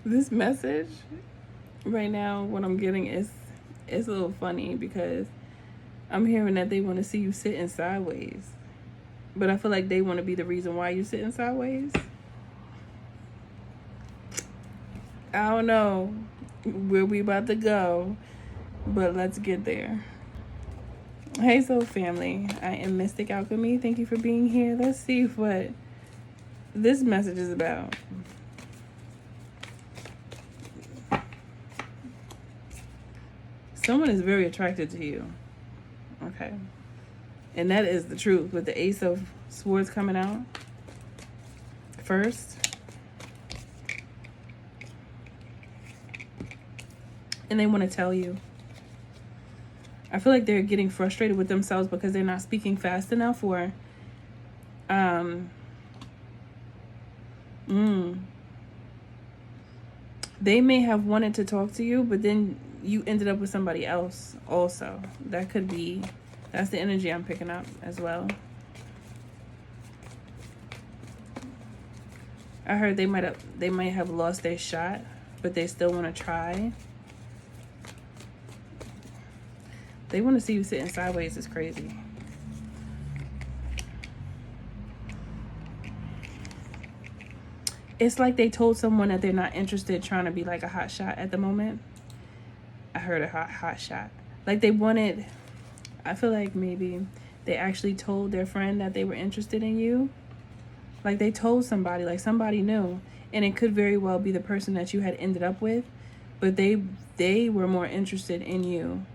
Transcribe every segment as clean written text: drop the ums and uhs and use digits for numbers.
This message right now, what I'm getting is it's a little funny because I'm hearing that they want to see you sitting sideways. But I feel like they want to be the reason why you sitting sideways. I don't know where we about to go, but let's get there. Hey Soul family, I am Mystic Alchemy. Thank you for being here. Let's see what this message is about. Someone is very attracted to you. Okay. And that is the truth with the Ace of Swords coming out first. And they want to tell you. I feel like they're getting frustrated with themselves because they're not speaking fast enough, or they may have wanted to talk to you, but then you ended up with somebody else also. That could be, that's the energy I'm picking up as well. I heard they might have lost their shot, but they still want to try. They want to see you sitting sideways. Is crazy. It's like they told someone that they're not interested, trying to be like a hot shot at the moment. I heard a hot shot. Like they wanted, I feel like maybe they actually told their friend that they were interested in you. Like they told somebody, like somebody knew. And it could very well be the person that you had ended up with. But they were more interested in you.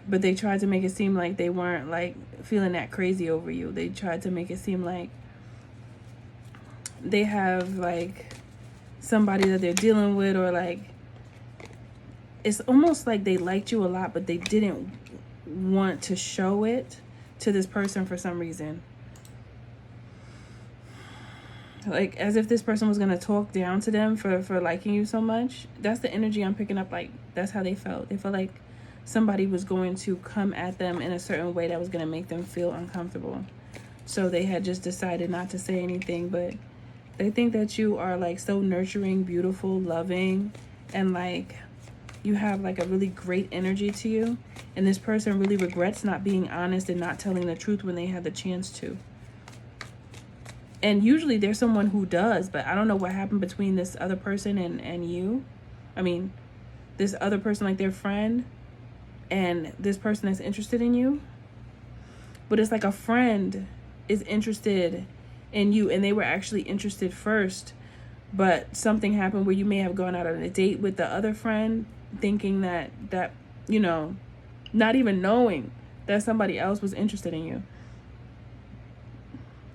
But they tried to make it seem like they weren't like feeling that crazy over you. They tried to make it seem like they have like somebody that they're dealing with, or like it's almost like they liked you a lot, but they didn't want to show it to this person for some reason. Like as if this person was going to talk down to them for liking you so much. That's the energy I'm picking up. Like that's how they felt. They felt like somebody was going to come at them in a certain way that was going to make them feel uncomfortable. So they had just decided not to say anything, but they think that you are like so nurturing, beautiful, loving, and like you have like a really great energy to you. And this person really regrets not being honest and not telling the truth when they had the chance to. And usually there's someone who does, but I don't know what happened between this other person and you. I mean, this other person, like their friend, and this person that's interested in you. But it's like a friend is interested in you, and they were actually interested first, but something happened where you may have gone out on a date with the other friend, thinking that you know, not even knowing that somebody else was interested in you.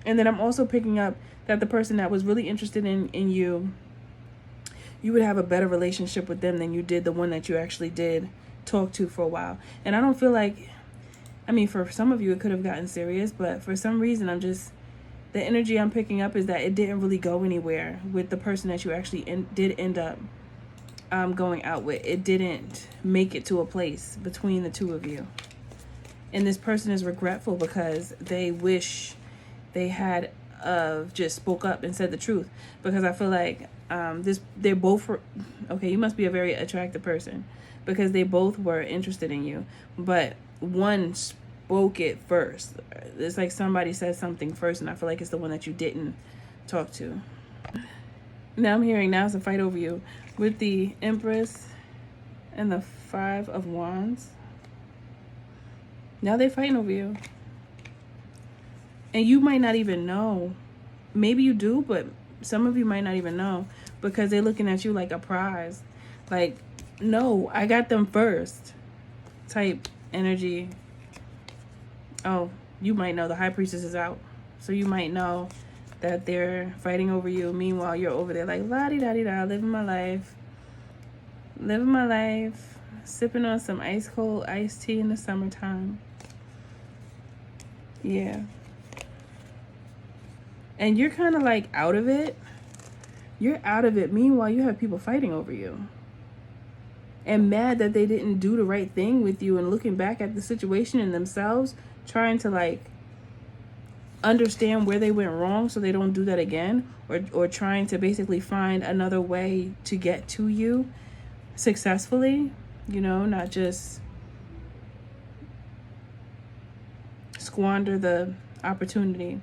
And then I'm also picking up that the person that was really interested in you, you would have a better relationship with them than you did the one that you actually did talk to for a while. And I don't feel like, I mean, for some of you it could have gotten serious, but for some reason the energy I'm picking up is that it didn't really go anywhere with the person that you actually did end up going out with. It didn't make it to a place between the two of you. And this person is regretful because they wish they had just spoke up and said the truth. Because I feel like they're both, okay, you must be a very attractive person, because they both were interested in you, but one spoke it first. It's like somebody said something first, and I feel like it's the one that you didn't talk to. Now I'm hearing now it's a fight over you with the Empress and the Five of Wands. Now they're fighting over you. And you might not even know. Maybe you do, but some of you might not even know, because they're looking at you like a prize. Like, no, I got them first type energy. Oh, you might know the High Priestess is out. So you might know that they're fighting over you. Meanwhile, you're over there like, la-di-da-di-da, living my life. Living my life. Sipping on some ice cold iced tea in the summertime. Yeah. And you're kind of like out of it. You're out of it. Meanwhile, you have people fighting over you. And mad that they didn't do the right thing with you, and looking back at the situation and themselves, trying to like understand where they went wrong so they don't do that again, or trying to basically find another way to get to you successfully, you know, not just squander the opportunity.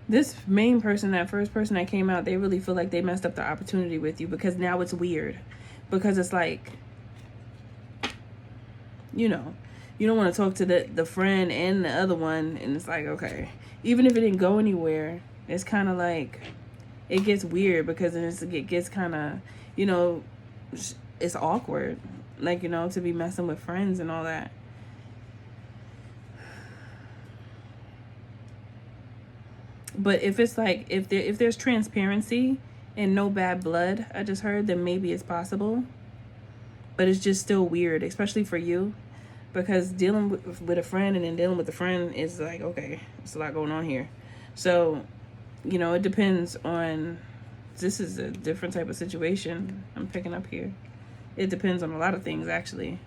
This main person, that first person that came out, they really feel like they messed up the opportunity with you, because now it's weird. Because it's like, you know, you don't want to talk to the friend and the other one, and it's like, okay, even if it didn't go anywhere, it's kind of like, it gets weird, because it gets kind of, you know, it's awkward, like, you know, to be messing with friends and all that. But if it's like, if there's transparency and no bad blood, I just heard, then maybe it's possible. But it's just still weird, especially for you, because dealing with a friend and then dealing with a friend is like, okay, there's a lot going on here. So, you know, it depends on, this is a different type of situation I'm picking up here. It depends on a lot of things, actually.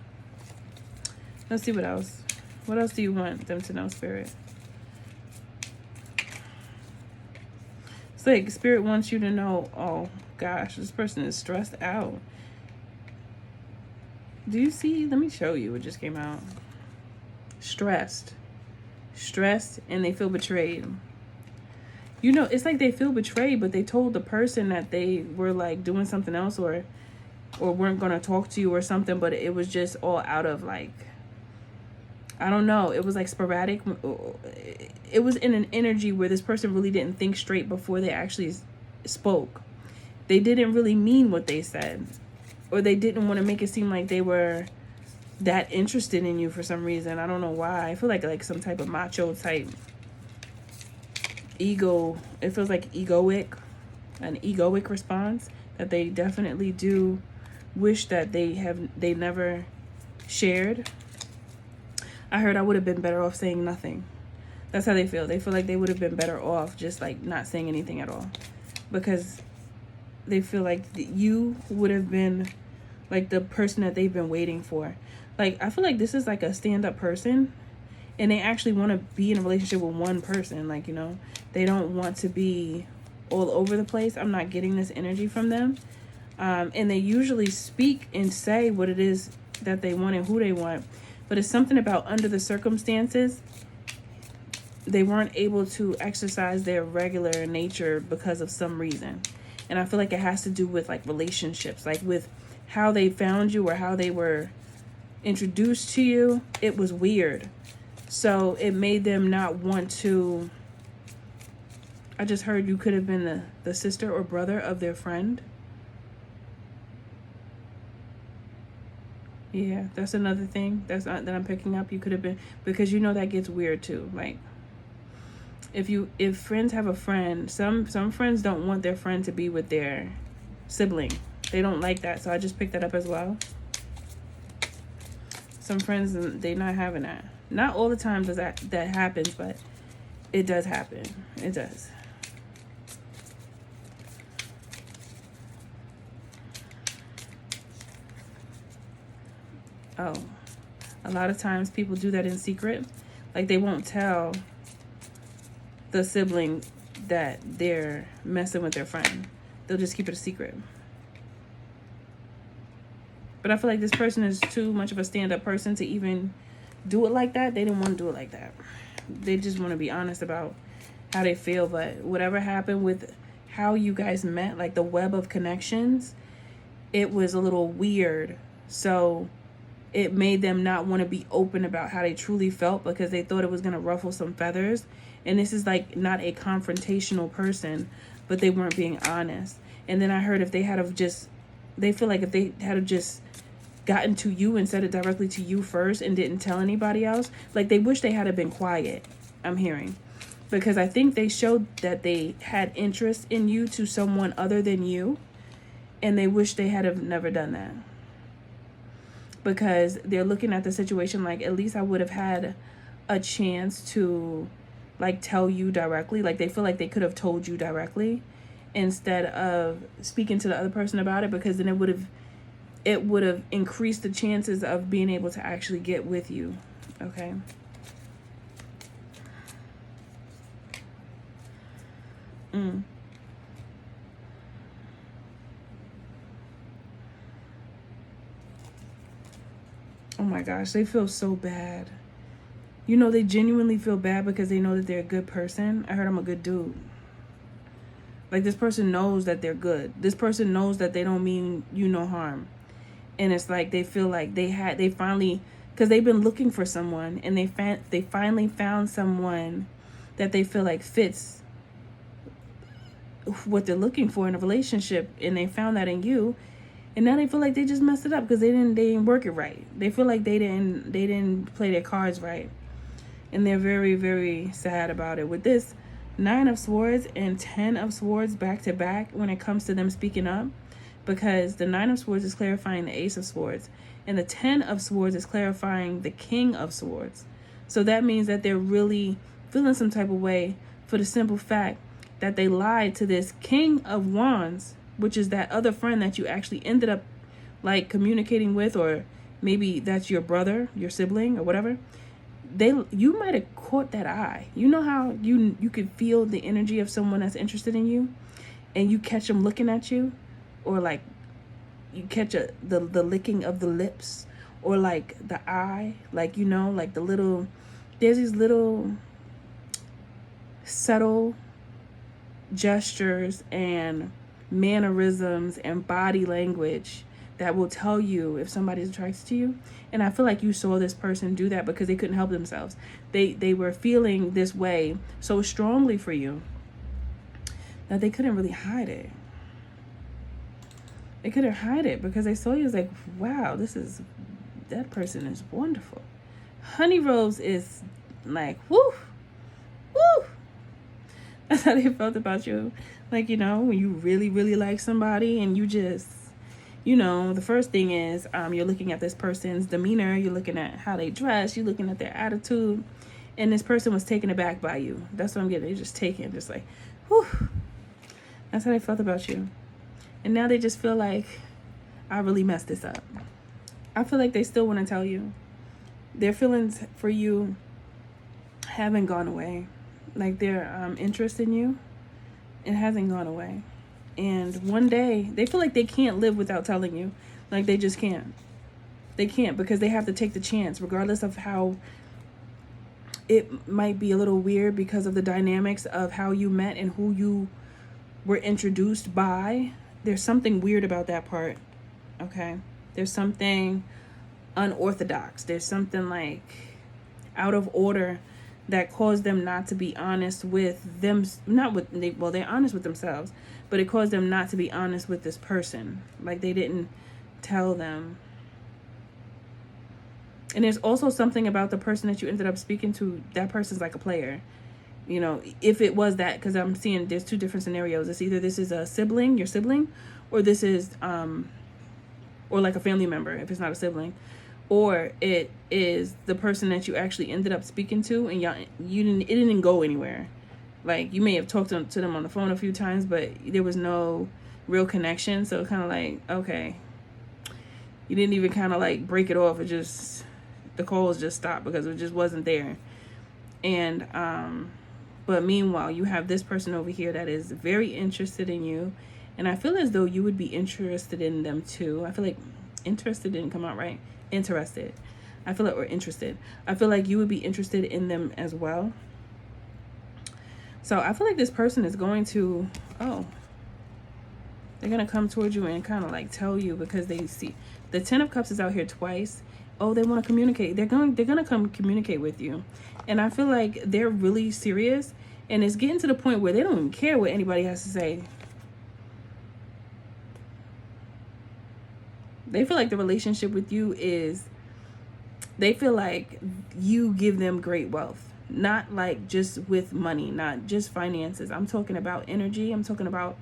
Let's see what else. What else do you want them to know, Spirit? It's like Spirit wants you to know, oh gosh, this person is stressed out. Do you see? Let me show you what just came out. Stressed, and they feel betrayed. You know, it's like they feel betrayed, but they told the person that they were like doing something else, or weren't going to talk to you or something, but it was just all out of like, I don't know. It was like sporadic. It was in an energy where this person really didn't think straight before they actually spoke. They didn't really mean what they said, or they didn't want to make it seem like they were that interested in you for some reason. I don't know why. I feel like some type of macho type ego. It feels like an egoic response that they definitely do wish that they never shared. I heard I would have been better off saying nothing. That's how they feel. They feel like they would have been better off just like not saying anything at all, because they feel like you would have been like the person that they've been waiting for. Like, I feel like this is like a stand-up person, and they actually want to be in a relationship with one person. Like, you know, they don't want to be all over the place. I'm not getting this energy from them. And they usually speak and say what it is that they want and who they want. But it's something about under the circumstances, they weren't able to exercise their regular nature because of some reason. And I feel like it has to do with like relationships, like with how they found you or how they were introduced to you. It was weird. So it made them not want to. I just heard you could have been the sister or brother of their friend. Yeah, that's another thing that I'm picking up. You could have been, because you know that gets weird too. Like, if friends have a friend, some friends don't want their friend to be with their sibling. They don't like that. So I just picked that up as well. Some friends, they're not having that. Not all the time does that happens, but it does happen. It does. Oh, a lot of times people do that in secret. Like, they won't tell the sibling that they're messing with their friend. They'll just keep it a secret. But I feel like this person is too much of a stand-up person to even do it like that. They didn't want to do it like that. They just want to be honest about how they feel. But whatever happened with how you guys met, like the web of connections, it was a little weird. So it made them not want to be open about how they truly felt, because they thought it was going to ruffle some feathers. And this is like not a confrontational person, but they weren't being honest. And then I heard if they had have just, they feel like if they had have just gotten to you and said it directly to you first and didn't tell anybody else, like they wish they had have been quiet, I'm hearing. Because I think they showed that they had interest in you to someone other than you, and they wish they had have never done that. Because they're looking at the situation like, at least I would have had a chance to like tell you directly. Like, they feel like they could have told you directly instead of speaking to the other person about it, because then it would have increased the chances of being able to actually get with you. Okay. Mm. Oh my gosh, they feel so bad. You know, they genuinely feel bad because they know that they're a good person. I heard I'm a good dude. Like, this person knows that they're good. This person knows that they don't mean you no harm. And it's like they feel like they finally, because they've been looking for someone, and they finally found someone that they feel like fits what they're looking for in a relationship, and they found that in you. And now they feel like they just messed it up because they didn't work it right. They feel like they didn't play their cards right. And they're very, very sad about it. With this 9 of Swords and 10 of Swords back to back when it comes to them speaking up, because the 9 of Swords is clarifying the Ace of Swords, and the 10 of Swords is clarifying the King of Swords. So that means that they're really feeling some type of way for the simple fact that they lied to this King of Wands, which is that other friend that you actually ended up like communicating with, or maybe that's your brother, your sibling, or whatever. You might have caught that eye. You know how you could feel the energy of someone that's interested in you, and you catch them looking at you, or like you catch the licking of the lips, or like the eye, like, you know, like there's these little subtle gestures and mannerisms and body language that will tell you if somebody's attracted to you. And I feel like you saw this person do that because they couldn't help themselves. They were feeling this way so strongly for you that they couldn't really hide it. They couldn't hide it because they saw you as like, wow, that person is wonderful. Honey Rose is like, woo, woo. That's how they felt about you. Like, you know, when you really, really like somebody and you just, you know, the first thing is you're looking at this person's demeanor. You're looking at how they dress. You're looking at their attitude. And this person was taken aback by you. That's what I'm getting. They're just taken, just like, whew. That's how they felt about you. And now they just feel like, I really messed this up. I feel like they still want to tell you. Their feelings for you haven't gone away. Like, their interest in you, it hasn't gone away. And one day, they feel like they can't live without telling you. Like, they just can't. They can't, because they have to take the chance, regardless of how it might be a little weird because of the dynamics of how you met and who you were introduced by. There's something weird about that part, okay? There's something unorthodox. There's something like out of order that caused them not to be honest with them. They're honest with themselves, but it caused them not to be honest with this person. Like, they didn't tell them. And there's also something about the person that you ended up speaking to. That person's like a player. You know, if it was that, because I'm seeing there's two different scenarios. It's either this is a sibling, your sibling, or this is, or like a family member if it's not a sibling. Or it is the person that you actually ended up speaking to, and it didn't go anywhere. Like, you may have talked to them on the phone a few times, but there was no real connection. So kind of like, okay, you didn't even kind of like break it off. It just, the calls just stopped because it just wasn't there. And but meanwhile, you have this person over here that is very interested in you, and I feel as though you would be interested in them too. I feel like interested didn't come out right. Interested. I feel like we're interested. I feel like you would be interested in them as well. So I feel like this person is going to, they're going to come towards you and kind of like tell you, because they see the 10 of Cups is out here twice. Oh, they want to communicate. They're going to come communicate with you. And I feel like they're really serious, and it's getting to the point where they don't even care what anybody has to say. They feel like the relationship with you they feel like you give them great wealth. Not like just with money, not just finances. I'm talking about energy. I'm talking about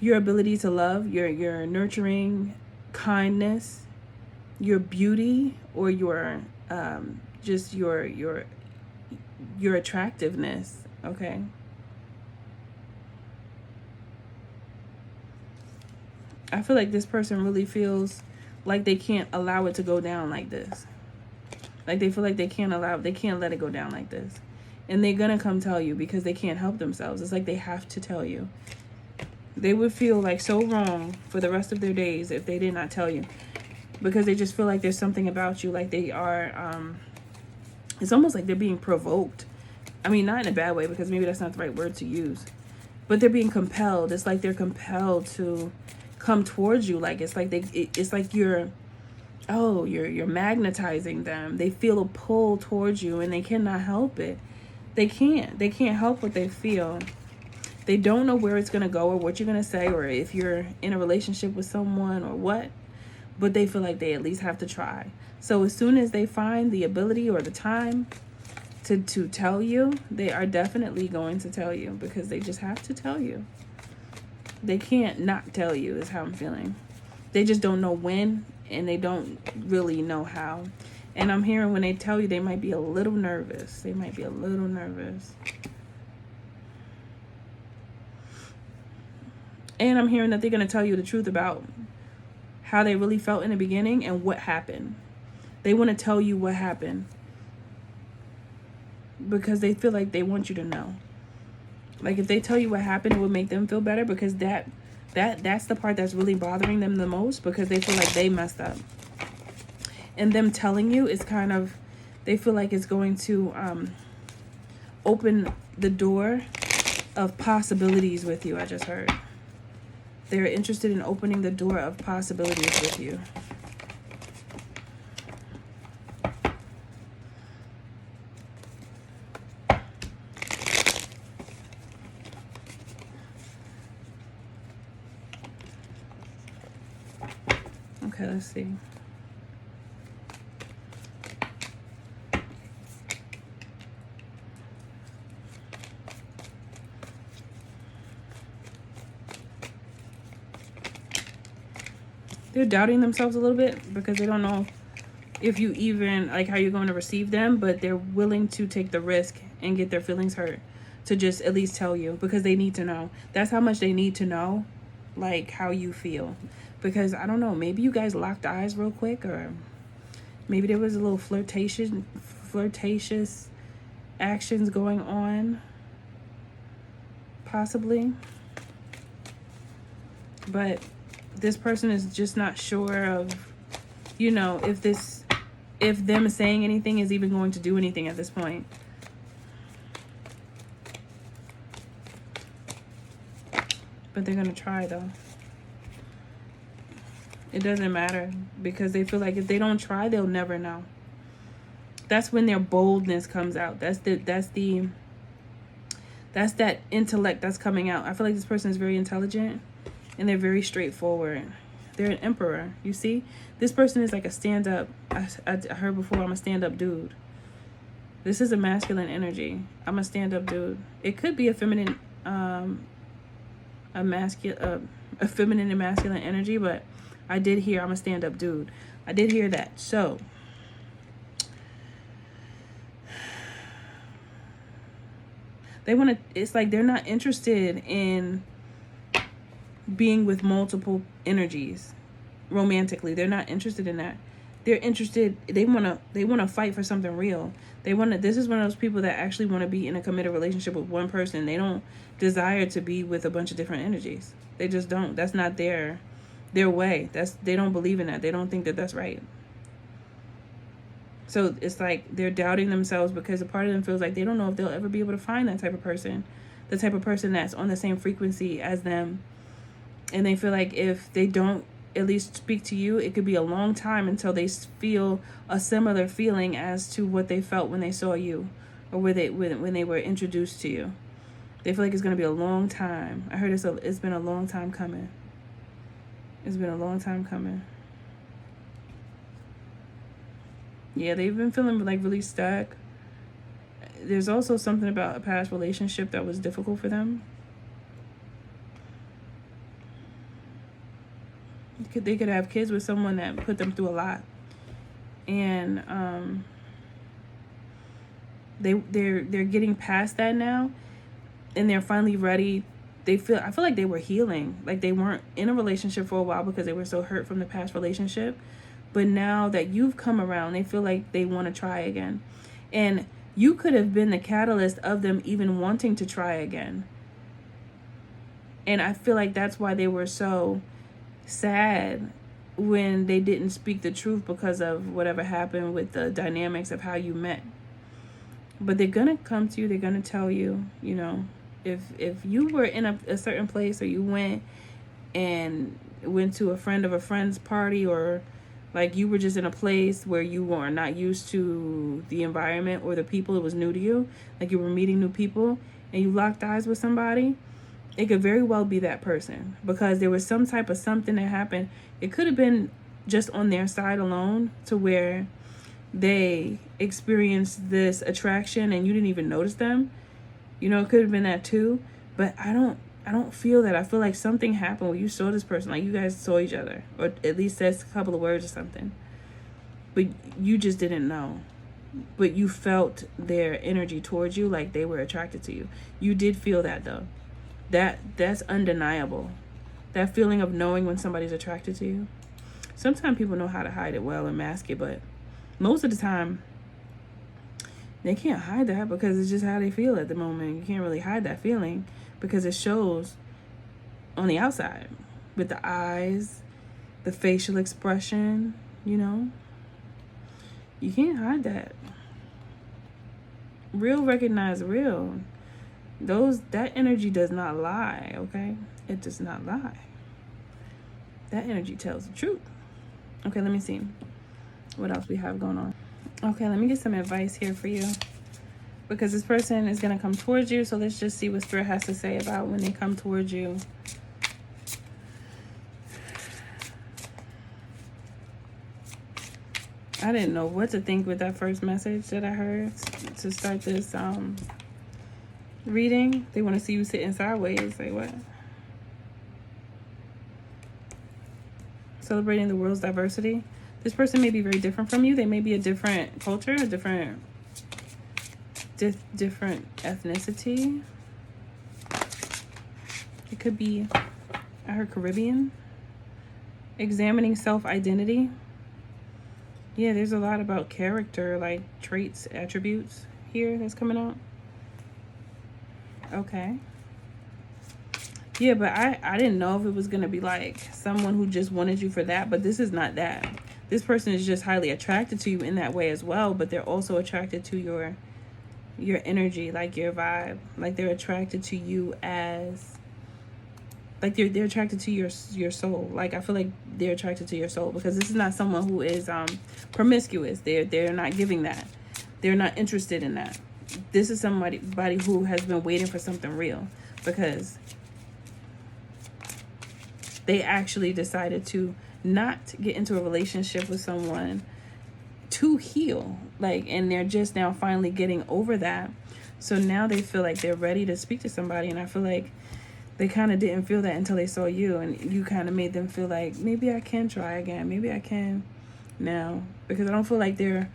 your ability to love, your nurturing kindness, your beauty, or your just your attractiveness, okay? I feel like this person really feels like they can't allow it to go down like this. Like, they feel like they can't let it go down like this. And they're going to come tell you because they can't help themselves. It's like they have to tell you. They would feel like so wrong for the rest of their days if they did not tell you. Because they just feel like there's something about you. Like they are, it's almost like they're being provoked. I mean, not in a bad way, because maybe that's not the right word to use. But they're being compelled. It's like they're compelled to come towards you. Like it's like it's like you're magnetizing them. They feel a pull towards you and they cannot help it. They can't help what they feel. They don't know where it's going to go or what you're going to say, or if you're in a relationship with someone or what, but they feel like they at least have to try. So as soon as they find the ability or the time to tell you, they are definitely going to tell you, because they just have to tell you. They can't not tell you, is how I'm feeling. They just don't know when, and they don't really know how. And I'm hearing when they tell you, they might be a little nervous. They might be a little nervous. And I'm hearing that they're going to tell you the truth about how they really felt in the beginning and what happened. They want to tell you what happened because they feel like they want you to know. Like if they tell you what happened, it would make them feel better, because that's the part that's really bothering them the most, because they feel like they messed up. And them telling you is kind of, they feel like it's going to open the door of possibilities with you, I just heard. They're interested in opening the door of possibilities with you. Okay, let's see. They're doubting themselves a little bit because they don't know if you even, like, how you're going to receive them, but they're willing to take the risk and get their feelings hurt to just at least tell you, because they need to know. That's how much they need to know, like, how you feel. Because, I don't know, maybe you guys locked eyes real quick, or maybe there was a little flirtatious actions going on, possibly. But this person is just not sure of, you know, if them saying anything is even going to do anything at this point. But they're going to try, though. It doesn't matter, because they feel like if they don't try, they'll never know. That's when their boldness comes out. That's that intellect that's coming out. I feel like this person is very intelligent. And they're very straightforward. They're an emperor. You see? This person is like a stand-up. I heard before, I'm a stand-up dude. This is a masculine energy. I'm a stand-up dude. It could be a feminine, a feminine and masculine energy, but I did hear I'm a stand-up dude. I did hear that. So they want to, it's like they're not interested in being with multiple energies romantically. They're not interested in that. They're interested, they want to fight for something real. This is one of those people that actually want to be in a committed relationship with one person. They don't desire to be with a bunch of different energies. They just don't. That's not their way. They don't believe in that. They don't think that that's right. So it's like they're doubting themselves, because a part of them feels like they don't know if they'll ever be able to find that type of person, the type of person that's on the same frequency as them. And they feel like if they don't at least speak to you, it could be a long time until they feel a similar feeling as to what they felt when they saw you, or when they were introduced to you. They feel like it's going to be a long time. I heard it's been a long time coming. It's been a long time coming. Yeah, they've been feeling like really stuck. There's also something about a past relationship that was difficult for them. They could have kids with someone that put them through a lot, and they're getting past that now, and they're finally ready. I feel like they were healing, like they weren't in a relationship for a while because they were so hurt from the past relationship, but now that you've come around, they feel like they want to try again. And you could have been the catalyst of them even wanting to try again. And I feel like that's why they were so sad when they didn't speak the truth, because of whatever happened with the dynamics of how you met. But they're gonna come to you, they're gonna tell you, you know, if you were in a certain place, or you went to a friend of a friend's party, or like you were just in a place where you were not used to the environment or the people, it was new to you, like you were meeting new people, and you locked eyes with somebody, it could very well be that person, because there was some type of something that happened. It could have been just on their side alone, to where they experienced this attraction and you didn't even notice them. You know, it could have been that too. But I don't feel that. I feel like something happened where you saw this person, like you guys saw each other, or at least said a couple of words or something, but you just didn't know. But you felt their energy towards you, like they were attracted to you. You did feel that though. That's undeniable. That feeling of knowing when somebody's attracted to you. Sometimes people know how to hide it well and mask it, but most of the time they can't hide that, because it's just how they feel at the moment. You can't really hide that feeling, because it shows on the outside with the eyes, the facial expression, you know. You can't hide that. Real recognize real. That energy does not lie, okay? It does not lie. That energy tells the truth. Okay, let me see what else we have going on. Okay, let me get some advice here for you, because this person is going to come towards you. So let's just see what Spirit has to say about when they come towards you. I didn't know what to think with that first message that I heard to start this reading. They want to see you sitting sideways. Like what? Celebrating the world's diversity. This person may be very different from you. They may be a different culture, a different ethnicity. It could be, I heard Caribbean. Examining self-identity. Yeah, there's a lot about character, like traits, attributes here that's coming out. Okay. Yeah, but I didn't know if it was going to be like someone who just wanted you for that, but this is not that. This person is just highly attracted to you in that way as well, but they're also attracted to your energy, like your vibe. Like they're attracted to you as, like they're attracted to your soul. Like I feel like they're attracted to your soul, because this is not someone who is promiscuous. They're not giving that. They're not interested in that. This is somebody who has been waiting for something real, because they actually decided to not get into a relationship with someone to heal, like, and they're just now finally getting over that. So now they feel like they're ready to speak to somebody, and I feel like they kind of didn't feel that until they saw you, and you kind of made them feel like, maybe I can try again, maybe I can now, because I don't feel like they're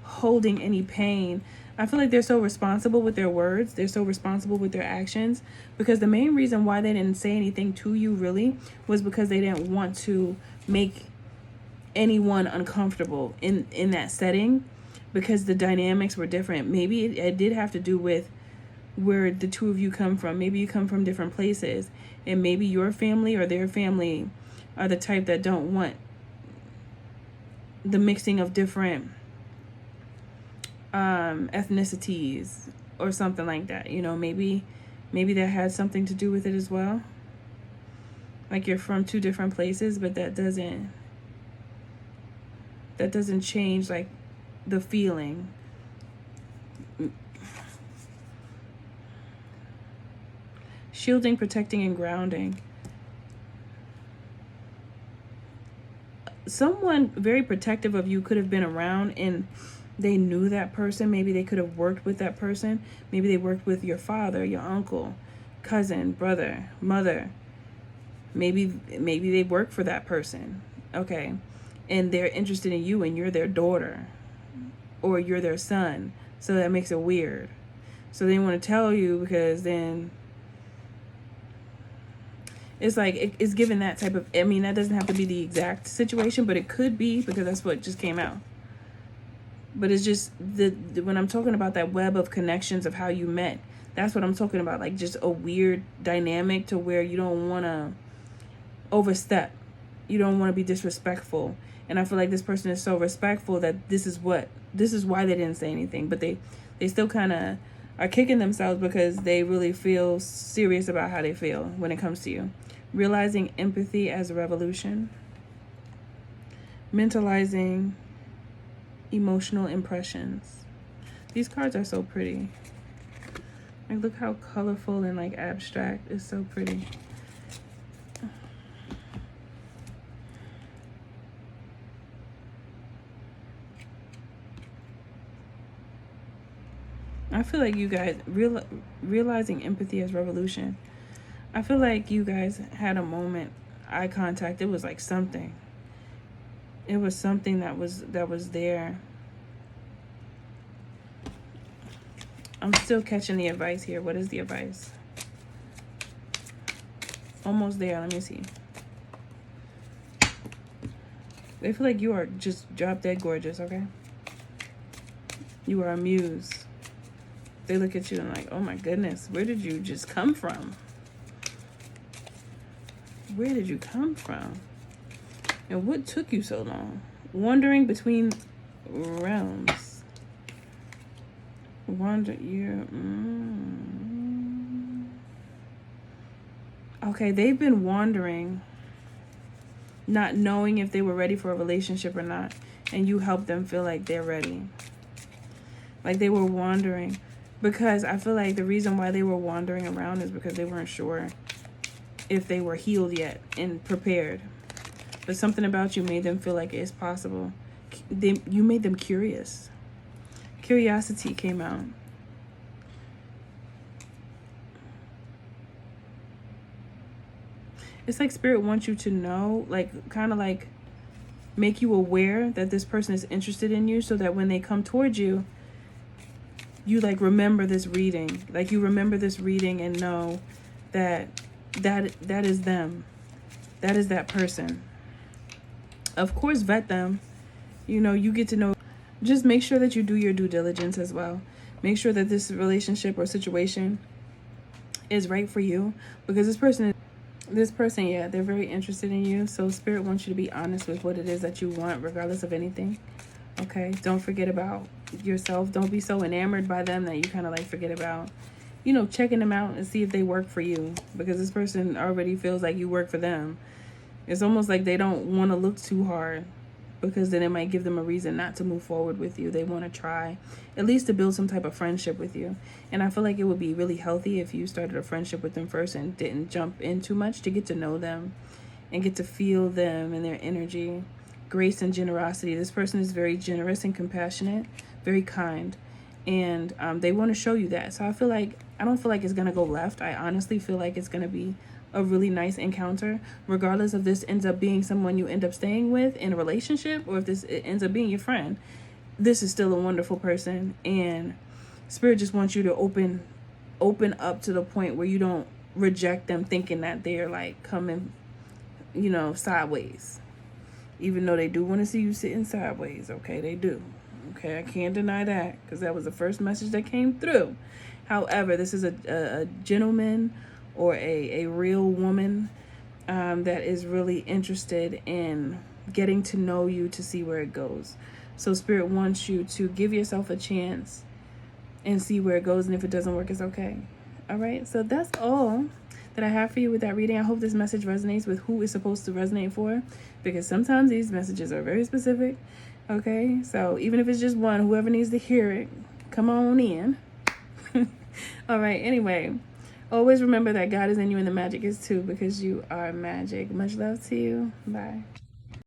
holding any pain. I feel like they're so responsible with their words, they're so responsible with their actions, because the main reason why they didn't say anything to you really was because they didn't want to make anyone uncomfortable in that setting, because the dynamics were different. Maybe it did have to do with where the two of you come from. Maybe you come from different places, and maybe your family or their family are the type that don't want the mixing of different ethnicities or something like that. You know, maybe that had something to do with it as well. Like you're from two different places, but that doesn't change like the feeling. Shielding, protecting, and grounding. Someone very protective of you could have been around, and they knew that person. Maybe they could have worked with that person. Maybe they worked with your father, your uncle, cousin, brother, mother. Maybe they work for that person. Okay. And they're interested in you, and you're their daughter or you're their son. So that makes it weird. So they want to tell you, because then it's like it's given that type of, I mean, that doesn't have to be the exact situation, but it could be, because that's what just came out. But it's just when I'm talking about that web of connections of how you met, that's what I'm talking about. Like just a weird dynamic to where you don't want to overstep. You don't want to be disrespectful. And I feel like this person is so respectful that this is why they didn't say anything. But they still kind of are kicking themselves because they really feel serious about how they feel when it comes to you. Realizing empathy as a revolution. Mentalizing emotional impressions. These cards are so pretty. Like, look how colorful and like abstract. It's so pretty. I feel like you guys realizing empathy as revolution. I feel like you guys had a moment, eye contact. It was like something. It was something that was there. I'm still catching the advice here. What is the advice? Almost there. Let me see. They feel like you are just drop dead gorgeous, okay? You are a muse. They look at you and like, oh my goodness, where did you just come from? Where did you come from? And what took you so long? Wandering between realms. Okay, they've been wandering, not knowing if they were ready for a relationship or not. And you helped them feel like they're ready. Like they were wandering. Because I feel like the reason why they were wandering around is because they weren't sure if they were healed yet and prepared. But something about you made them feel like it's possible. You made them curious. Curiosity came out. It's like Spirit wants you to know, like kind of like make you aware that this person is interested in you so that when they come towards you, you like remember this reading. Like you remember this reading and know that is them. That is that person. Of course, vet them. You know, you get to know. Just make sure that you do your due diligence as well. Make sure that this relationship or situation is right for you. Because this person, yeah, they're very interested in you. So Spirit wants you to be honest with what it is that you want, regardless of anything. Okay? Don't forget about yourself. Don't be so enamored by them that you kind of like forget about, you know, checking them out and see if they work for you. Because this person already feels like you work for them. It's almost like they don't want to look too hard, because then it might give them a reason not to move forward with you. They want to try at least to build some type of friendship with you. And I feel like it would be really healthy if you started a friendship with them first and didn't jump in too much, to get to know them and get to feel them and their energy. Grace and generosity. This person is very generous and compassionate, very kind. And they want to show you that. So I don't feel like it's going to go left. I honestly feel like it's going to be a really nice encounter, regardless if this ends up being someone you end up staying with in a relationship, or if it ends up being your friend. This is still a wonderful person, and Spirit just wants you to open up to the point where you don't reject them thinking that they're like coming, you know, sideways, even though they do want to see you sitting sideways. Okay, they do. Okay, I can't deny that, because that was the first message that came through. However, this is a gentleman or a real woman that is really interested in getting to know you to see where it goes. So Spirit wants you to give yourself a chance and see where it goes. And if it doesn't work, it's okay. All right. So that's all that I have for you with that reading. I hope this message resonates with who it's supposed to resonate for, because sometimes these messages are very specific. Okay. So even if it's just one, whoever needs to hear it, come on in. All right. Anyway. Always remember that God is in you and the magic is too, because you are magic. Much love to you. Bye.